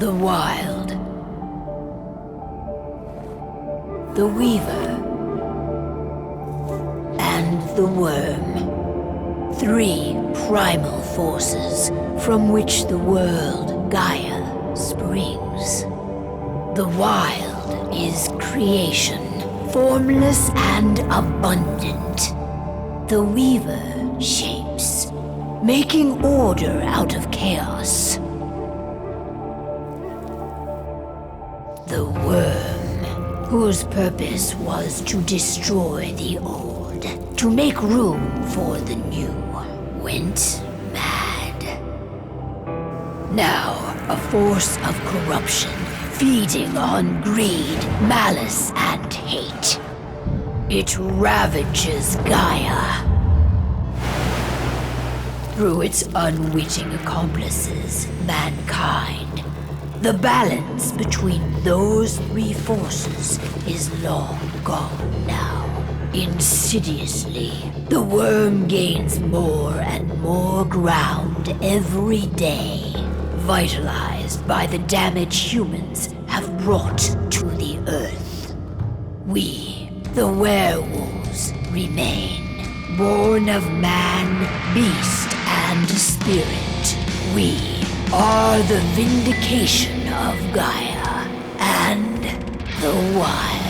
The Wild. The Weaver. And the Worm. Three primal forces from which the world, Gaia, springs. The Wild is creation, formless and abundant. The Weaver shapes, making order out of chaos. The Worm, whose purpose was to destroy the old, to make room for the new, went mad. Now, a force of corruption, feeding on greed, malice, and hate. It ravages Gaia. Through its unwitting accomplices, mankind, the balance between those three forces is long gone now. Insidiously, the Worm gains more and more ground every day, vitalized by the damage humans have brought to the Earth. We, the werewolves, remain, born of man, beast, and spirit. We are the vindication of Gaia and the Wild.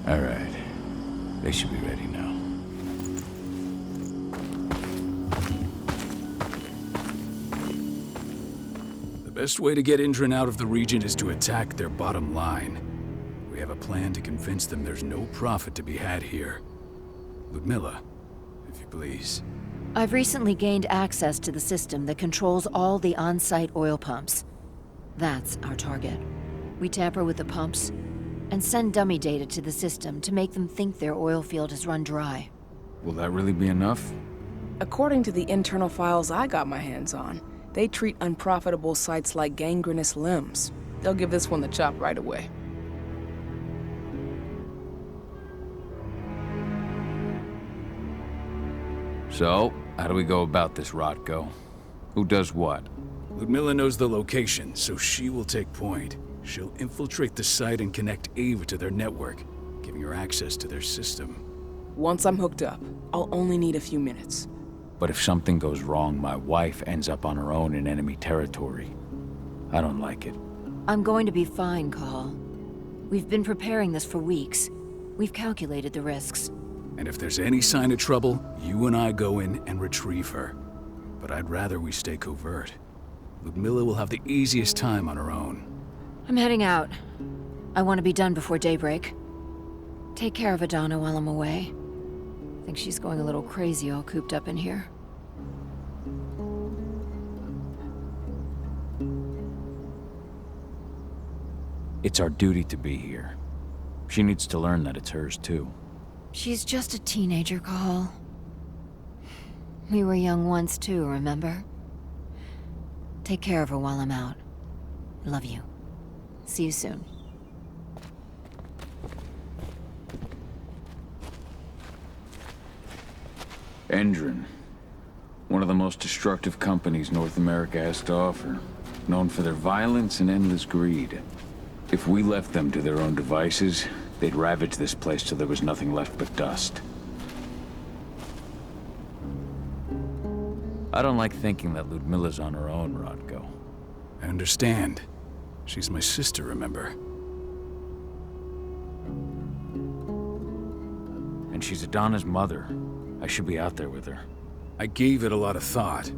All right. They should be ready now. The best way to get Indran out of the region is to attack their bottom line. We have a plan to convince them there's no profit to be had here. Ludmilla, if you please. I've recently gained access to the system that controls all the on-site oil pumps. That's our target. We tamper with the pumps and send dummy data to the system to make them think their oil field has run dry. Will that really be enough? According to the internal files I got my hands on, they treat unprofitable sites like gangrenous limbs. They'll give this one the chop right away. So, how do we go about this, Rotko? Who does what? Ludmilla knows the location, so she will take point. She'll infiltrate the site and connect Ava to their network, giving her access to their system. Once I'm hooked up, I'll only need a few minutes. But if something goes wrong, my wife ends up on her own in enemy territory. I don't like it. I'm going to be fine, Call. We've been preparing this for weeks. We've calculated the risks. And if there's any sign of trouble, you and I go in and retrieve her. But I'd rather we stay covert. Ludmilla will have the easiest time on her own. I'm heading out. I want to be done before daybreak. Take care of Adana while I'm away. I think she's going a little crazy all cooped up in here. It's our duty to be here. She needs to learn that it's hers too. She's just a teenager, Call. We were young once too, remember? Take care of her while I'm out. Love you. See you soon. Endron. One of the most destructive companies North America has to offer. Known for their violence and endless greed. If we left them to their own devices, they'd ravage this place till there was nothing left but dust. I don't like thinking that Ludmilla's on her own, Rotko. I understand. She's my sister, remember? And she's Adana's mother. I should be out there with her. I gave it a lot of thought.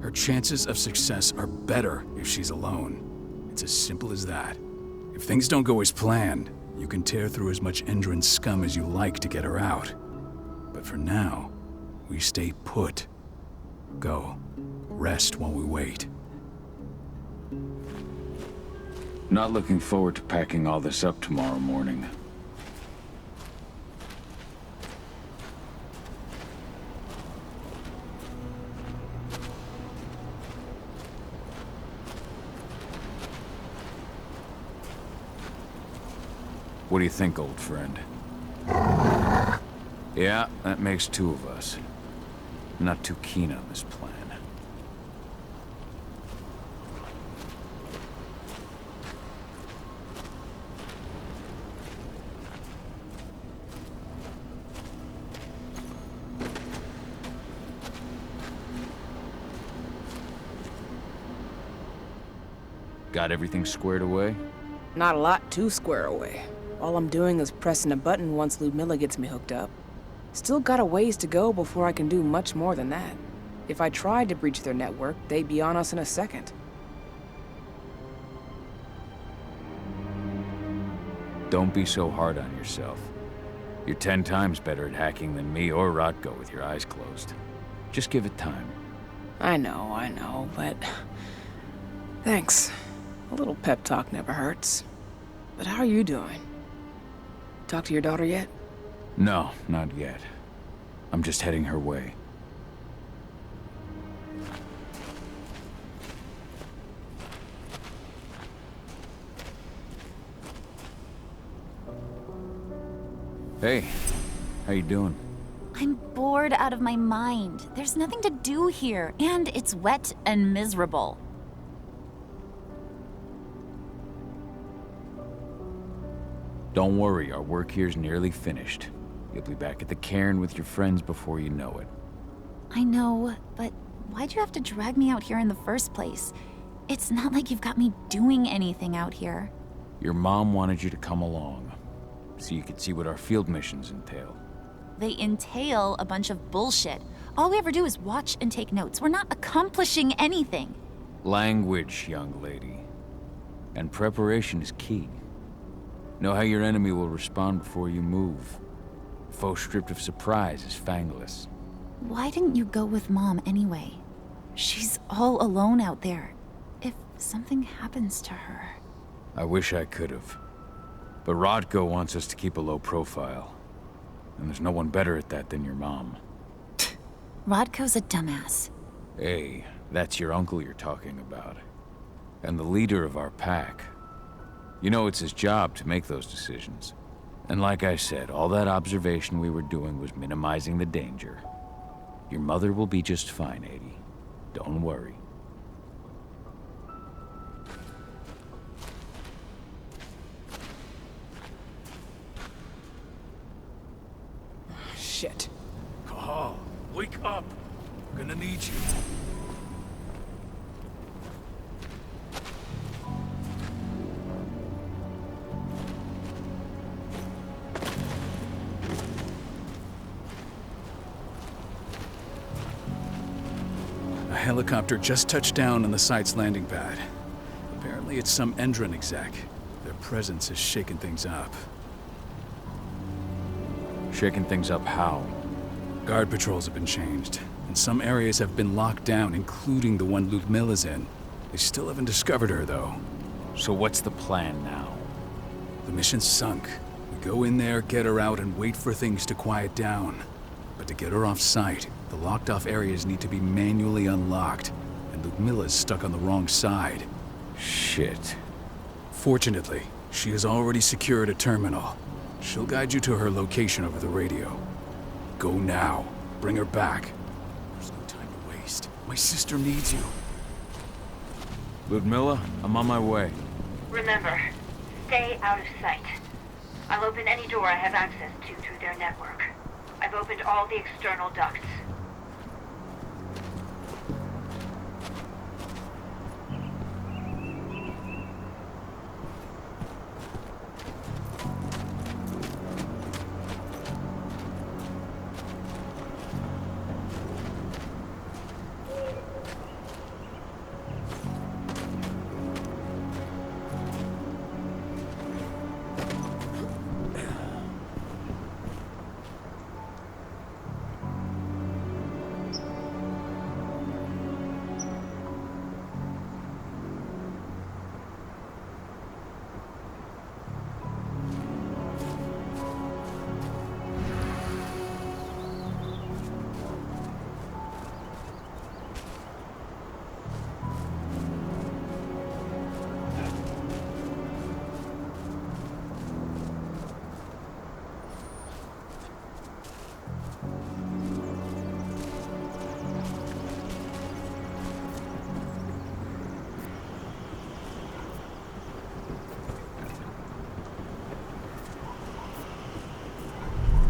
Her chances of success are better if she's alone. It's as simple as that. If things don't go as planned, you can tear through as much Endron scum as you like to get her out. But for now, we stay put. Go. Rest while we wait. Not looking forward to packing all this up tomorrow morning. What do you think, old friend? Yeah, that makes two of us. Not too keen on this plan. Got everything squared away? Not a lot to square away. All I'm doing is pressing a button once Ludmilla gets me hooked up. Still got a ways to go before I can do much more than that. If I tried to breach their network, they'd be on us in a second. Don't be so hard on yourself. You're 10 times better at hacking than me or Rotko with your eyes closed. Just give it time. I know, but... Thanks. A little pep talk never hurts. But how are you doing? Talk to your daughter yet? No, not yet. I'm just heading her way. Hey, how you doing? I'm bored out of my mind. There's nothing to do here, and it's wet and miserable. Don't worry, our work here's nearly finished. You'll be back at the cairn with your friends before you know it. I know, but why'd you have to drag me out here in the first place? It's not like you've got me doing anything out here. Your mom wanted you to come along, so you could see what our field missions entail. They entail a bunch of bullshit. All we ever do is watch and take notes. We're not accomplishing anything. Language, young lady. And preparation is key. Know how your enemy will respond before you move. Foe stripped of surprise is fangless. Why didn't you go with Mom anyway? She's all alone out there. If something happens to her... I wish I could have. But Rodko wants us to keep a low profile. And there's no one better at that than your mom. Rodko's a dumbass. Hey, that's your uncle you're talking about. And the leader of our pack. You know it's his job to make those decisions. And like I said, all that observation we were doing was minimizing the danger. Your mother will be just fine, 80. Don't worry. Shit. Cahal, wake up! I'm gonna need you. A helicopter just touched down on the site's landing pad. Apparently it's some Endron exec. Their presence has shaken things up. Shaking things up how? Guard patrols have been changed, and some areas have been locked down, including the one Ludmilla's in. They still haven't discovered her, though. So what's the plan now? The mission's sunk. We go in there, get her out, and wait for things to quiet down. But to get her off site, the locked-off areas need to be manually unlocked, and Ludmilla's stuck on the wrong side. Shit. Fortunately, she has already secured a terminal. She'll guide you to her location over the radio. Go now. Bring her back. There's no time to waste. My sister needs you. Ludmilla, I'm on my way. Remember, stay out of sight. I'll open any door I have access to through their network. I've opened all the external ducts.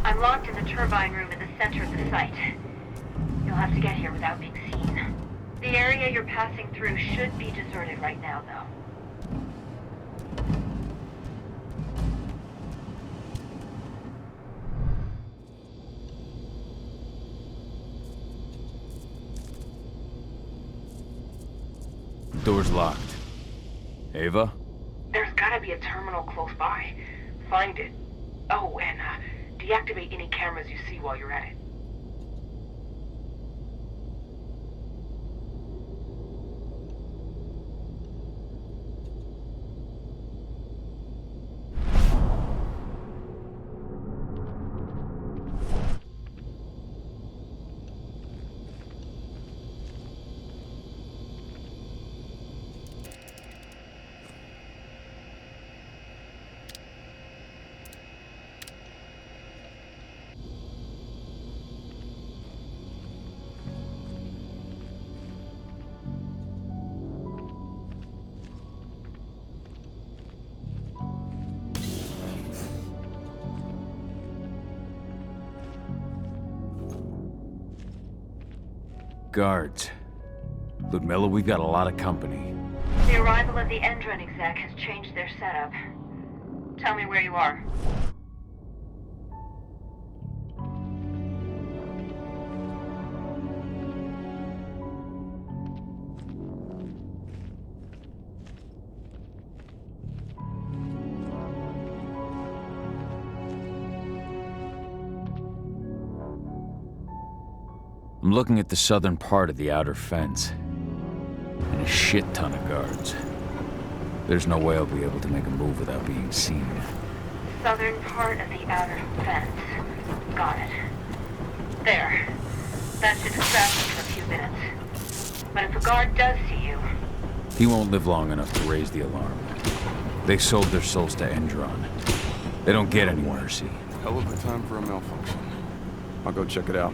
I'm locked in the turbine room in the center of the site. You'll have to get here without being seen. The area you're passing through should be deserted right now, though. Door's locked. Ava? There's gotta be a terminal close by. Find it. Oh, and deactivate any cameras you see while you're at it. Guards. Ludmilla, we've got a lot of company. The arrival of the Endron exec has changed their setup. Tell me where you are. I'm looking at the southern part of the outer fence. And a shit ton of guards. There's no way I'll be able to make a move without being seen. Southern part of the outer fence. Got it. There. That should distract you for a few minutes. But if a guard does see you... He won't live long enough to raise the alarm. They sold their souls to Endron. They don't get any mercy. Hell of a time for a malfunction. I'll go check it out.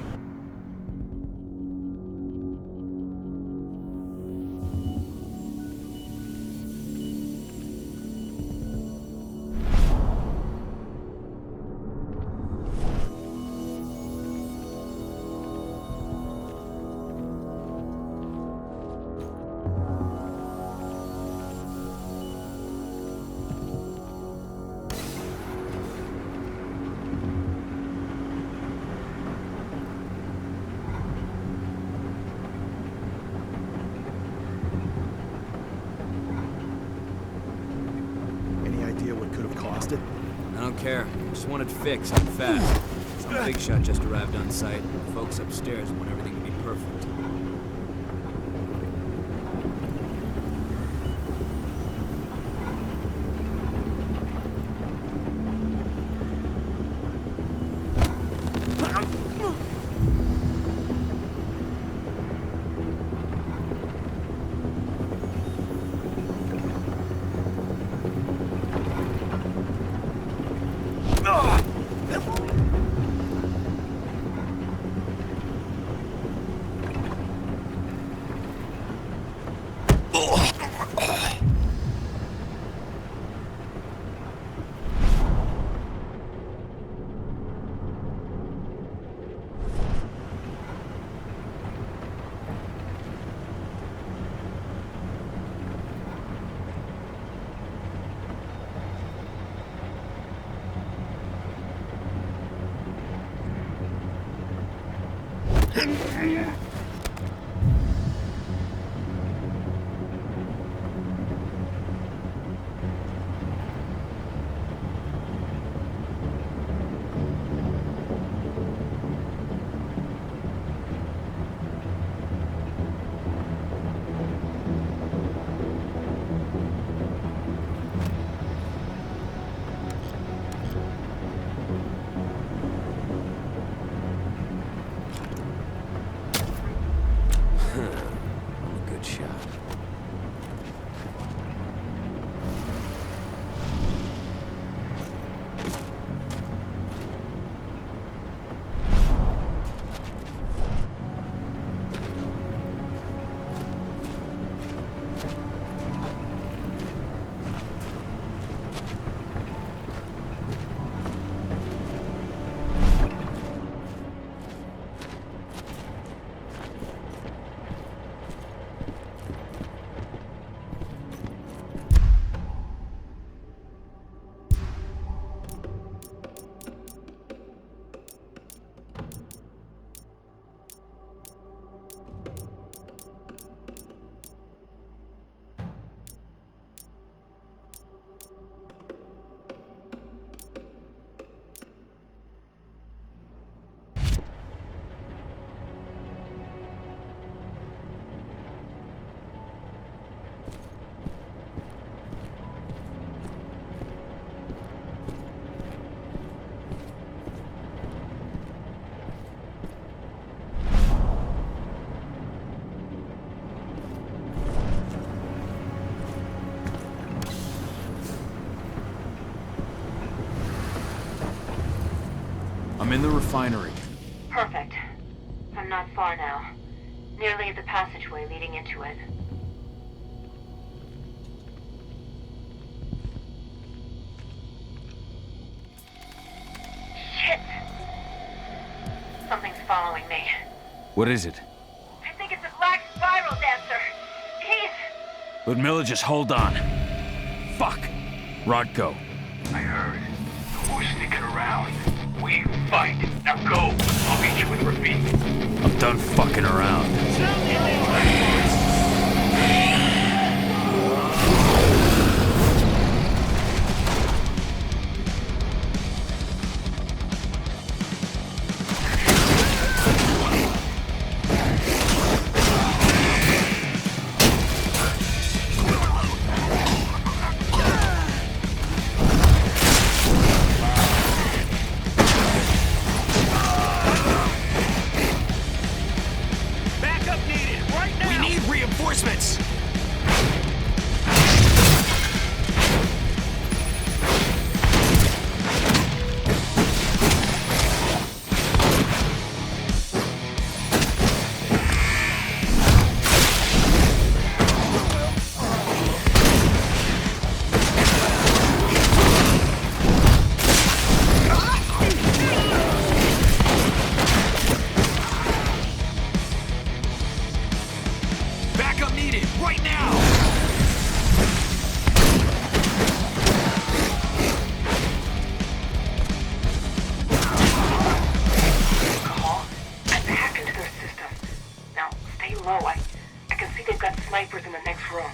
I don't care. I just want it fixed and fast. Some big shot just arrived on site. The folks upstairs want everything to be perfect. I'm in the refinery. Perfect. I'm not far now. Nearly at the passageway leading into it. Shit! Something's following me. What is it? I think it's a black spiral dancer. He's... Ludmilla, just hold on. Fuck! Rodko. I heard. Who's sticking around? We fight. Now go. I'll meet you with Rafik. I'm done fucking around. Reinforcements! Backup needed, right now! Call and hack into their system. Now, stay low. I can see they've got snipers in the next room.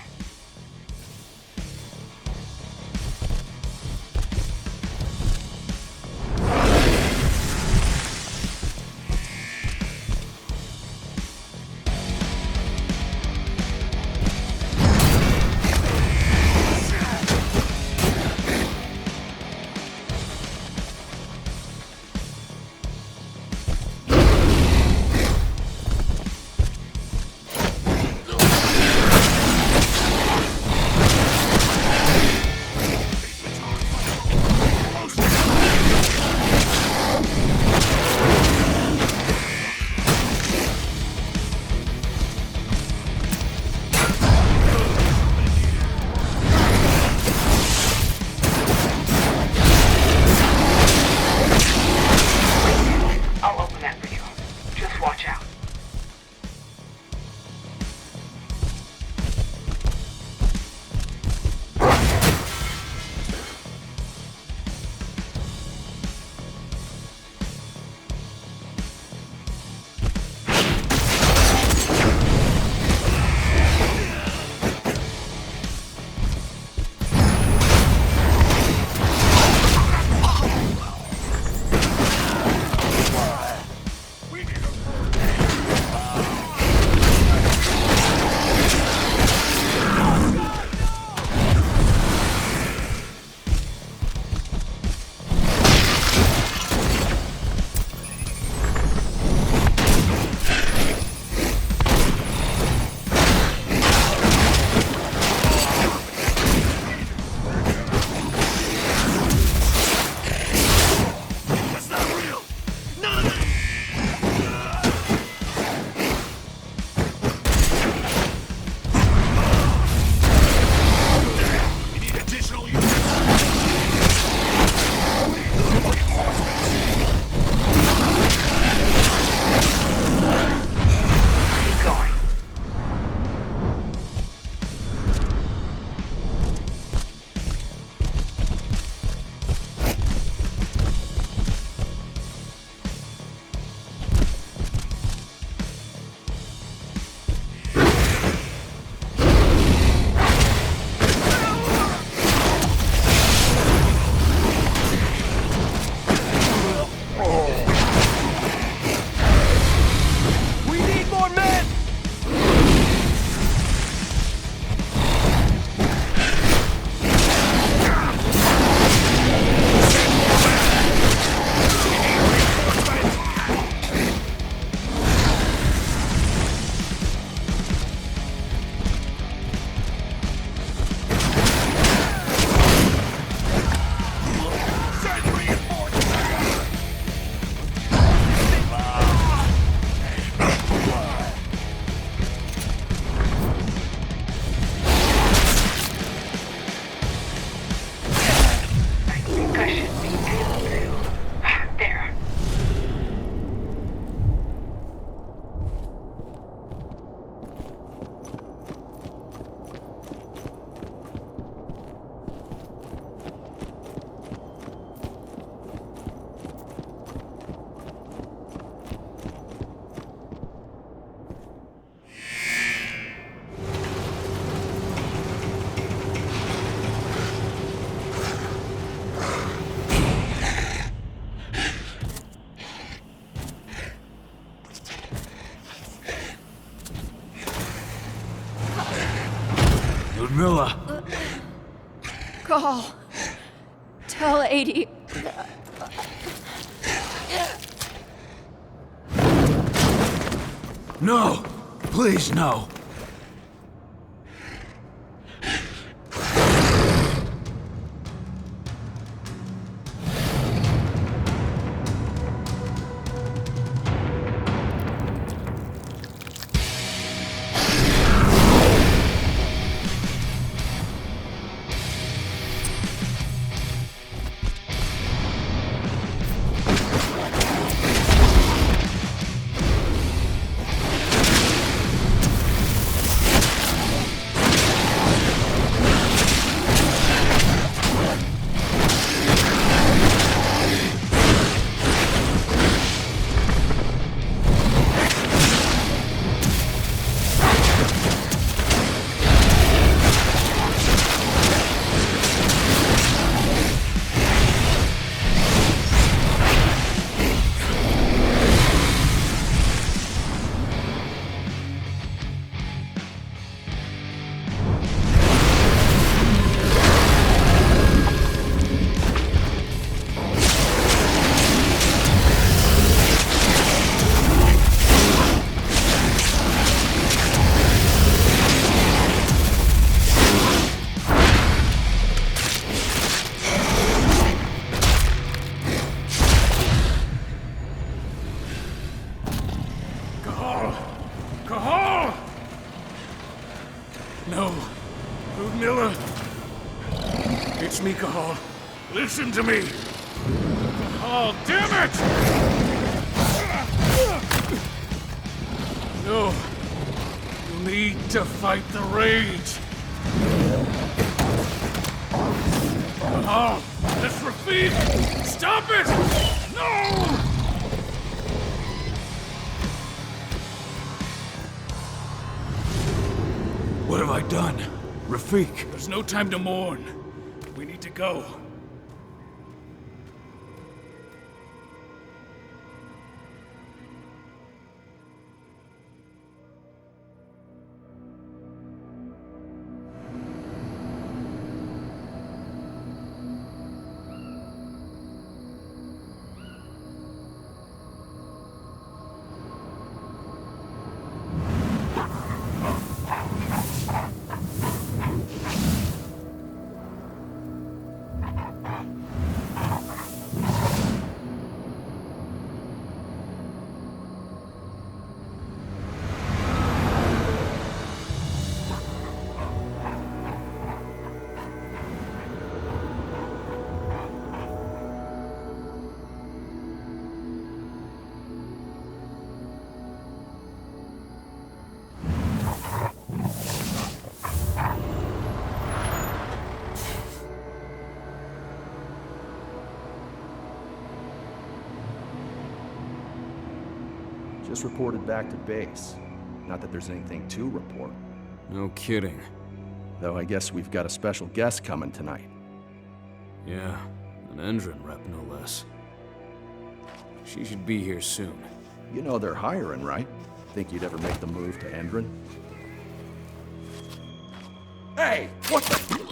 Milla! Call. Tell 80. No! Please, no! No. Ludmilla. It's me, Cahal. Listen to me. Cahal, damn it! No. You need to fight the rage. Cahal, that's Rafik! Stop it! No! What have I done? Rafik! There's no time to mourn. We need to go. Just reported back to base. Not that there's anything to report. No kidding. Though I guess we've got a special guest coming tonight. Yeah, an Endron rep, no less. She should be here soon. You know they're hiring, right? Think you'd ever make the move to Endron? Hey! What the...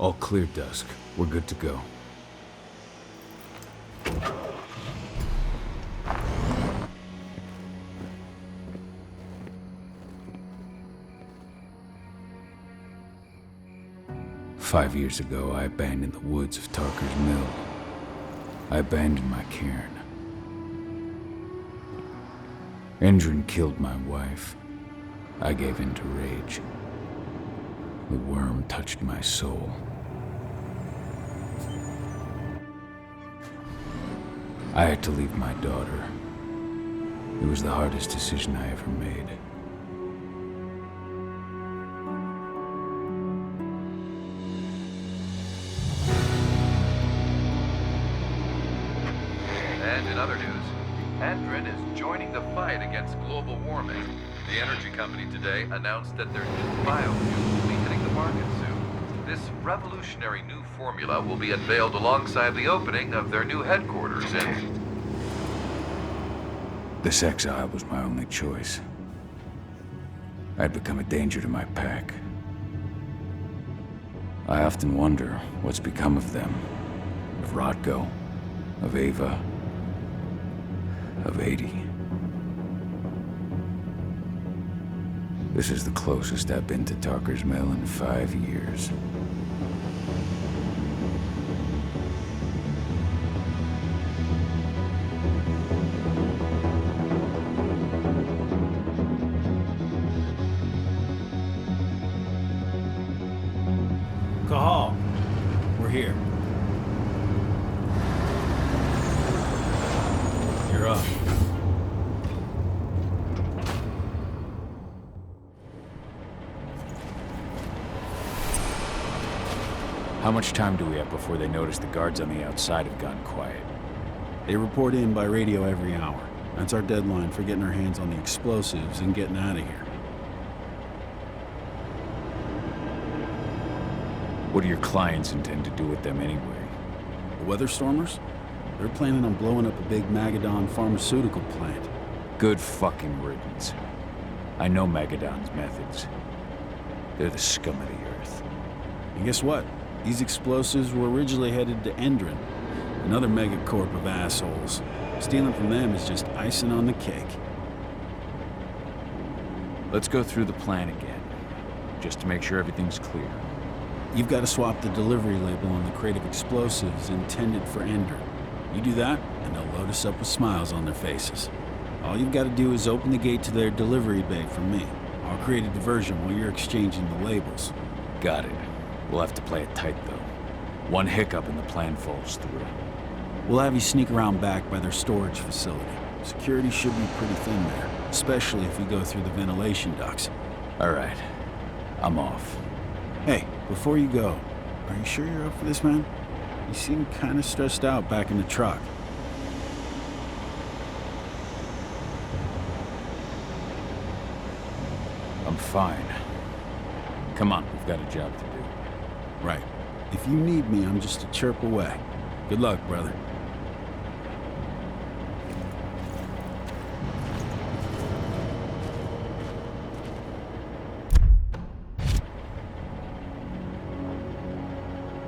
All clear, Dusk. We're good to go. Five years ago, I abandoned the woods of Tarker's Mill. I abandoned my cairn. Endron killed my wife. I gave in to rage. The worm touched my soul. I had to leave my daughter. It was the hardest decision I ever made. And in other news, Endron is joining the fight fight against global warming. The energy company today announced that their new biofuel will be hitting the market soon. This revolutionary new formula will be unveiled alongside the opening of their new headquarters in... This exile was my only choice. I'd become a danger to my pack. I often wonder what's become of them. Of Rotko, of Ava, of 80. This is the closest I've been to Talker's Mill in 5 years. Cahal, we're here. You're up. How much time do we have before they notice the guards on the outside have gone quiet? They report in by radio every hour. That's our deadline for getting our hands on the explosives and getting out of here. What do your clients intend to do with them anyway? The Weatherstormers? They're planning on blowing up a big Magadon pharmaceutical plant. Good fucking riddance. I know Magadon's methods. They're the scum of the earth. And guess what? These explosives were originally headed to Endron, another megacorp of assholes. Stealing from them is just icing on the cake. Let's go through the plan again, just to make sure everything's clear. You've got to swap the delivery label on the crate of explosives intended for Endron. You do that, and they'll load us up with smiles on their faces. All you've got to do is open the gate to their delivery bay from me. I'll create a diversion while you're exchanging the labels. Got it. We'll have to play it tight, though. One hiccup and the plan falls through. We'll have you sneak around back by their storage facility. Security should be pretty thin there, especially if we go through the ventilation ducts. All right. I'm off. Hey, before you go, are you sure you're up for this, man? You seem kind of stressed out back in the truck. I'm fine. Come on, we've got a job to do. Right. If you need me, I'm just a chirp away. Good luck, brother.